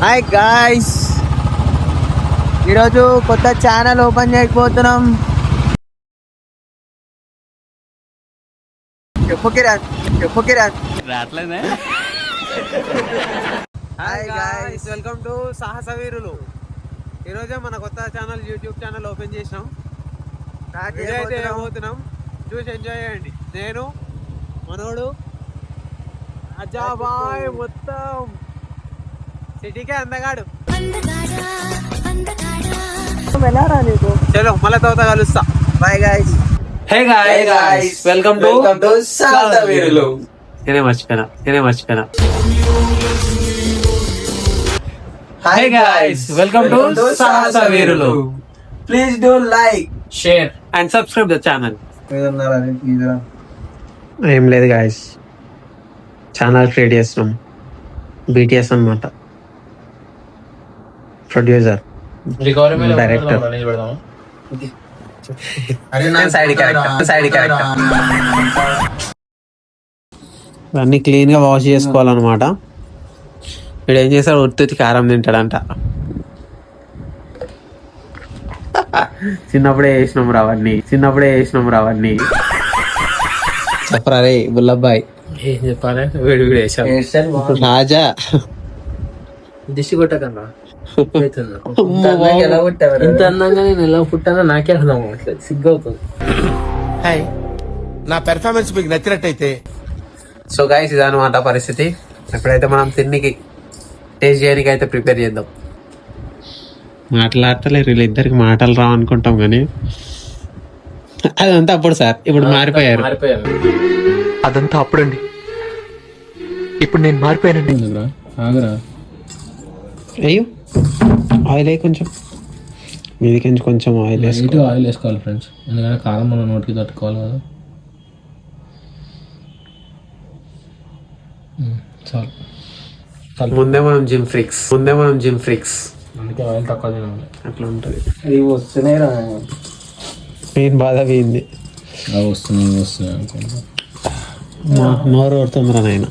Hi guys, ఈరోజు కొత్త channel open చేయకపోతున్నాం. చెప్పు కిరణ్ రాట్లేదే. Hi guys, welcome to Sahasa Veerulu. ఈరోజే మన కొత్త ఛానల్ యూట్యూబ్ ఛానల్ ఓపెన్ చేసినాం. పోతున్నాం, చూసి ఎంజాయ్ చేయండి. నేను మనోడు అజాబాయ్ మొత్తం సిటీకే అందగాడు. చలో మళ్ళీ తర్వాత కలుస్తా. Bye guys. Hey guys, welcome to Sahasa Veerulu. నేనే మర్చిపోయినా. హే గాయ్స్, వెల్కమ్ టు సాహస వీరులు. Please do like, share and subscribe the channel. ఏం లేదు గాయ్స్, ఛానల్ క్రియేట్ చేస్తున్నాం. BTS అన్నమాట. Producer, director, side character. అన్ని క్లీన్ గా వాష్ చేసుకోవాలన్నమాట. వీడు ఏం చేస్తాడు, ఉత్తి కారం తింటాడంట. చిన్నప్పుడే వేసినాం రావన్నీ. చెప్పరా రే బుల్లబ్బాయి, ఏం చెప్పాలి? వీడు వేసాం రాజా. దిష్టి కొట్టకన్నా, ఇంత అందంగా నేను ఎలా పుట్టానో నాకే అర్థం అవ్వట్లేదు, సిగ్గవుతుంది. నా పెర్ఫార్మెన్స్ మీకు నచ్చినట్టయితే. సో గైస్, ఇదన్నమాట పరిస్థితి. ఎప్పుడైతే మనం తిన్నికి టేస్ట్ చేయడానికి అయితే ప్రిపేర్ చేద్దాం. మాట్లాడతలేరు వీళ్ళిద్దరికి, మాటలు రావు అనుకుంటాం కానీ అదంతా అప్పుడు సార్, ఇప్పుడు మారిపోయారు. అదంతా అప్పుడండి, ఇప్పుడు నేను మారిపోయానండి. అయ్యో, ఆయిల్ అయ్యి కొంచెం మీదికి కొంచెం ఆయిల్ వేసుకోవాలి ఫ్రెండ్స్, ఎందుకంటే కారం మన నోటికి తట్టుకోవాలి కదా. చాలు. ముందే మనం జిమ్ ఫ్రిక్స్, అందుకే ఆయిల్ తక్కువ తినాలి. అట్లా ఉంటుంది. ఇవి వస్తున్నాయి రా, మెయిన్ బాధ పోయింది. అవి వస్తున్నాయి నోరు కొడుతుందిరా నాయన.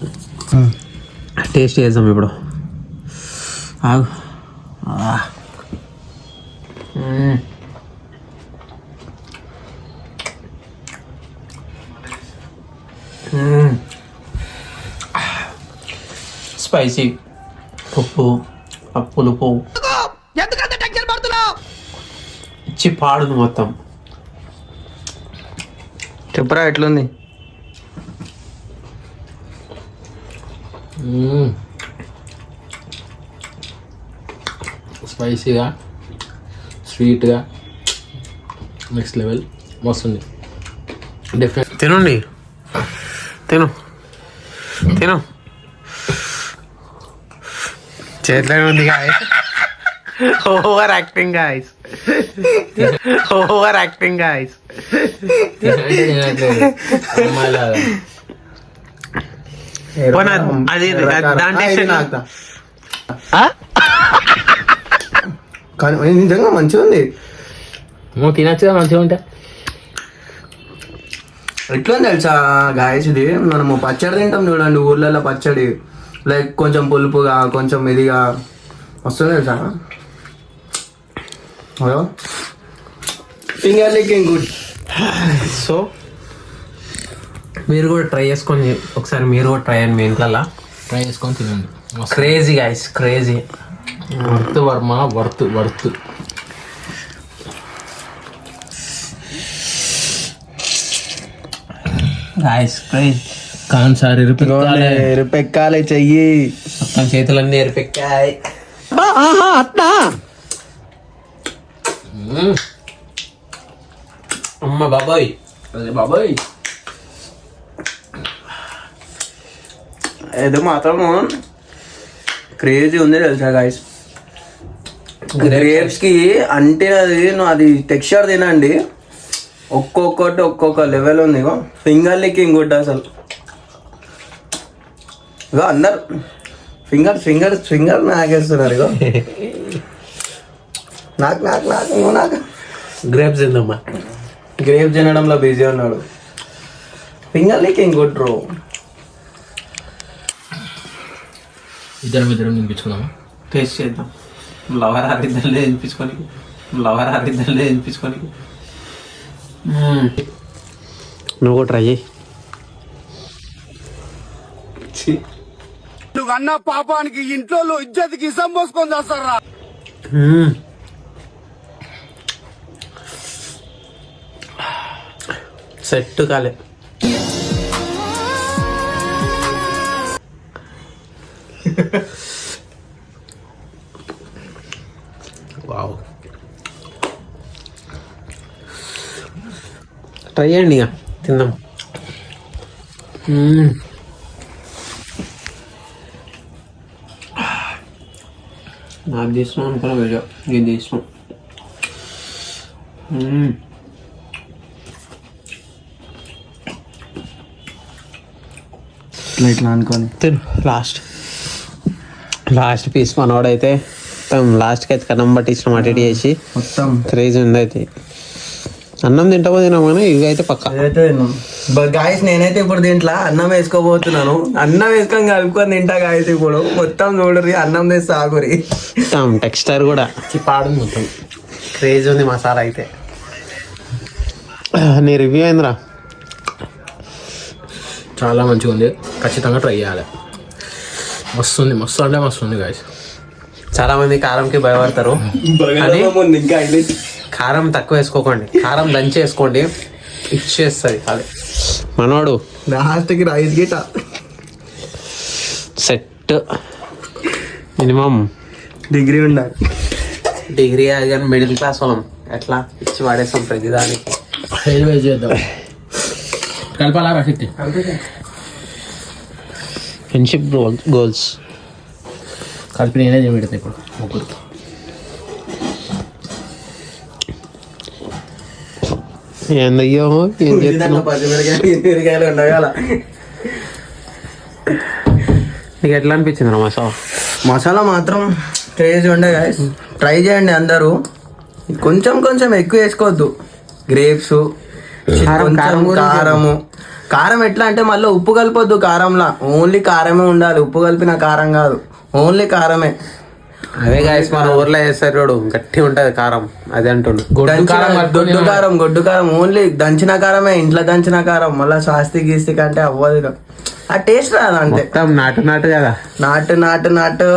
టేస్ట్ చేద్దాం ఇప్పుడు. ఆగు. స్పైసీ, ఉప్పు, పులుపు ఇచ్చి పాడును మొత్తం. చెప్పరా ఎట్లుంది? స్పైసీగా, స్వీట్గా, నెక్స్ట్ లెవెల్, మస్తుంది. డిఫరెంట్. తినండి, తిను చేతిలో ఉంది గాయస్. Over acting guys. అది నిజంగా మంచిగా ఉంది. తినచ్చుగా, మంచిగా ఉంటా. ఎట్లుంది తెలుసా గాయస్, ఇది మనము పచ్చడి తింటాం చూడండి ఊర్లలో, పచ్చడి లైక్ కొంచెం పులుపుగా, కొంచెం ఇదిగా వస్తుంది తెలుసా. Finger లికింగ్ good. సో మీరు కూడా ట్రై చేసుకొని ఒకసారి, మీరు కూడా ట్రై అయ్యండి మీ ఇంట్లో. ట్రై చేసుకొని తినండి. Crazy guys, crazy. Worth Varma, worth. Guys crazy. కాన్ సార్ ఎరుపెక్కాలి చెయ్యి, మొత్తం చేతులన్నీ ఎరిపెక్కాయి. అమ్మ బాబాయ్, ఏదో మాత్రము క్రేజీ ఉంది తెలుసా గాయస్. గ్రేప్స్ కి అంటే అది టెక్స్చర్ తినండి, ఒక్కొక్కటి ఒక్కొక్క లెవెల్ ఉంది. ఇగో ఫింగర్ లికింగ్ గుడ్ అసలు. ఇగో అందరు ఫింగర్ నాకేస్తున్నారు. ఇగో నాకు గ్రేప్స్ ఏందమ్మా, గ్రేప్స్ తినడంలో బిజీ ఉన్నాడు. Finger లికింగ్ good bro. ఇద్దరం తినిపించుకున్నాము. టేస్ట్ చేద్దాం. లవర్ ఆరిద్దరిని తినిపించుకొని నువ్వు కూడా ట్రై చేయి. అన్న పాపానికి ఇంట్లో ఇజ్జతికి ఇసం పోసుకొని చేస్తారా? సెట్ కాలే. వావ్, ట్రై చేయండి ఇక తిందాం. నాకు తీసినాం అనుకున్నా వీడియో, నేను తీసినాం. ఇట్లా అనుకోని తిను. లాస్ట్ పీస్ మనోడైతే లాస్ట్కి అయితే కన్నం పట్టించిన అటు ఇటు చేసి మొత్తం క్రేజ్ ఉంది. అయితే అన్నం తింటామో తినాం కానీ ఇవి అయితే పక్క. గాయస్ నేనైతే ఇప్పుడు దీంట్లో అన్నం వేసుకోబోతున్నాను. అన్నం వేసుకొని కలుపుకొని తింటా గాయస్. ఇప్పుడు మొత్తం చూడరి, అన్నం తెస్తే ఆగురి. టెక్స్చర్ కూడా పాడు, మొత్తం క్రేజ్ ఉంది మసాలా అయితే. నీ రివ్యూ అయిందిరా? చాలా మంచిగా ఉంది, ఖచ్చితంగా ట్రై చేయాలి. మస్తుంది, మస్తు అంటే మస్తుంది గాయస్. చాలా మంది కారంకి భయపడతారు, ఇంకా కారం తక్కువ వేసుకోకండి, కారం దంచి వేసుకోండి, ఇచ్చేస్తుంది అది. మనోడు లాస్ట్కి రైస్ గిట సెట్. మినిమం డిగ్రీ ఉండాలి. డిగ్రీ అది కానీ మిడిల్ క్లాస్ వాళ్ళం ఎట్లా ఇచ్చి వాడేస్తాం ప్రతిదానికి. హెయిర్ వేజ్ చేద్దాం. కలపాలా రషిత్? ఫ్రెండ్షిప్ గోల్స్ కలిపి నేనే పెడతా ఇప్పుడు ముగ్గురు. ఏందయ్యో ఏం చేస్తున్నావు? పచ్చిమిరకాయలు ఉండగాల. నీకు ఎట్లా అనిపించింది మసాలా? మసాలా మాత్రం క్రేజీ ఉండే గాయస్. ట్రై చేయండి అందరూ. కొంచెం కొంచెం ఎక్కువ వేసుకోవద్దు. గ్రేప్స్, కారము. కారం ఎట్లా అంటే మళ్ళీ ఉప్పు కలపొద్దు కారంలా. ఓన్లీ కారమే ఉండాలి, ఉప్పు కలిపిన కారం కాదు, ఓన్లీ కారమే. అదే గాయస్ మన ఊర్లో వేస్తారు చూడు, గట్టి ఉంటది కారం, అదే అంటుండు. గొడ్డు కారం ఓన్లీ దంచిన కారమే, ఇంట్లో దంచిన కారం. మళ్ళీ శాస్తి గీస్తి కంటే అవ్వదు, ఆ టేస్ట్ రాదు అంతే. నాటు కదా, నాటు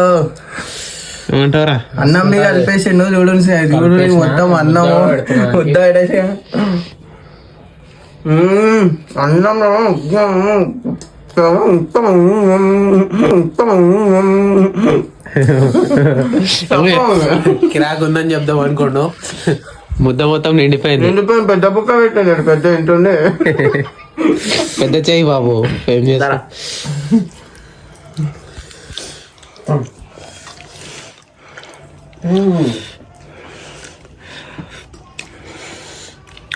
ఏమంటారా? అన్నం మీద కలిపేసిండు చూడు మొత్తం అన్నము ముద్ద పెట్టేసి అన్నంలో కిరాక్ ఉందని చెప్దాం అనుకోండు, ముద్ద మొత్తం నిండిపోయింది. పెద్ద బుక్క పెట్టాడు, పెద్ద ఇంటుండే. పెద్ద చెయ్యి బాబు, ఏం చేస్తారా?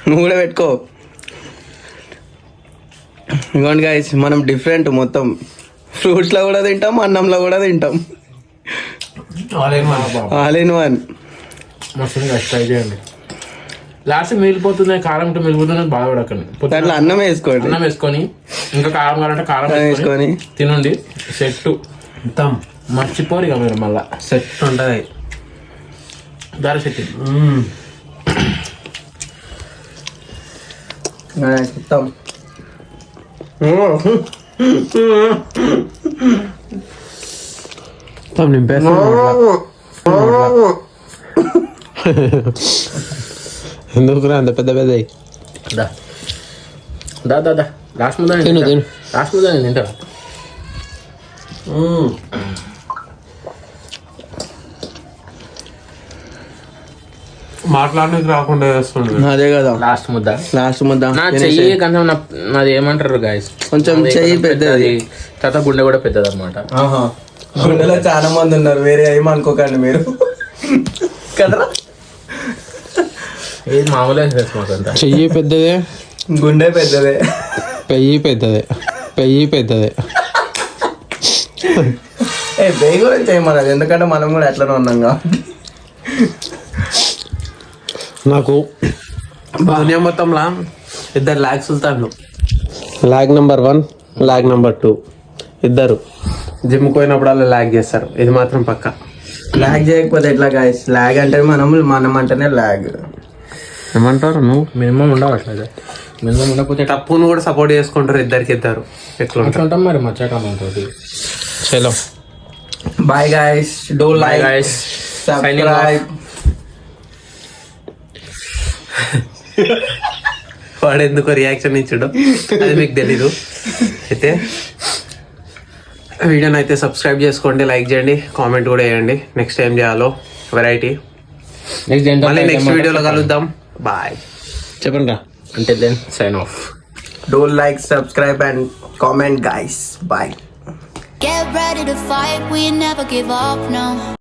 నువ్వు కూడా పెట్టుకో. ఇంకోండి గాయస్, మనం డిఫరెంట్ మొత్తం. ఫ్రూట్స్లో కూడా తింటాం, అన్నంలో కూడా తింటాం. All in one. మస్తుంది గాయస్, ట్రై చేయండి. లాస్ట్ మిగిలిపోతుంది, కారం ఉంటే మిగిలిపోతుంది, బాధపడకండి. అట్లా అన్నం వేసుకోండి, అన్నం వేసుకొని ఇంకా కారం కావాలంటే కారం వేసుకొని తినండి. సెట్ మొత్తం మర్చిపోరు ఇక మీరు. మళ్ళా సెట్ ఉంటుంది ధర సెట్. మొత్తం నింపేస్తాం. ఎందుకు అంత పెద్ద పెద్ద దా లాస్ట్ ముద్ద తిను. లాస్ట్ ముద్ద నేను తింటారా? మాట్లాడడానికి రాకుండా చేస్తుండే. అదే కదా లాస్ట్ ముద్ద నా చెయ్యి కొంచెం నాది ఏమంటారు గాయస్, కొంచెం చెయ్యి పెద్దది, తర్వాత గుండె కూడా పెద్దది అనమాట. గుండెలో చాలా మంది ఉన్నారు, వేరే ఏమనుకోకండి మీరు కదరా. ఇది మామూలుగా మాకంతా. చెయ్యి పెద్దదే, గుండె పెద్దదే, పెయ్యి పెద్దదే. పెయ్యి కూడా చేయమన్నది, ఎందుకంటే మనం కూడా ఎట్లనే ఉన్నాం కాబట్టి. నాకు దునియా మొత్తంలో ఇద్దరు లాగ్ సుల్తాన్లు, లాగ్ నెంబర్ 1, లాగ్ నెంబర్ 2 ఇద్దరు జిమ్ పోయినప్పుడు అలా లాగ్ చేస్తారు. ఇది మాత్రం పక్క. లాగ్ చేయకపోతే ఎట్లా గాయస్? లాగ్ అంటే మనం అంటేనే లాగ్. ఏమంటారు నువ్వు? మినిమం ఉండాలి అట్లయితే. మినిమం ఉండకపోతే తప్పును కూడా సపోర్ట్ చేసుకుంటారు ఇద్దరు ఎట్లా అట్లా ఉంటాం మరి మచ్చాకాలంతో. చలో bye guys, do like guys. Subscribe. వాడు ఎందుకో రియాక్షన్ ఇచ్చాడు అది మీకు తెలీదు. అయితే వీడియోని అయితే సబ్స్క్రైబ్ చేసుకోండి, లైక్ చేయండి, కామెంట్ కూడా వేయండి. నెక్స్ట్ ఏం చేయాలో వెరైటీ మళ్ళీ నెక్స్ట్ వీడియోలో కలుద్దాం. బాయ్. చెప్పండి రా. అంటే then sign off. Do like, subscribe and comment guys. Bye. Get ready to fight, we never give up, no.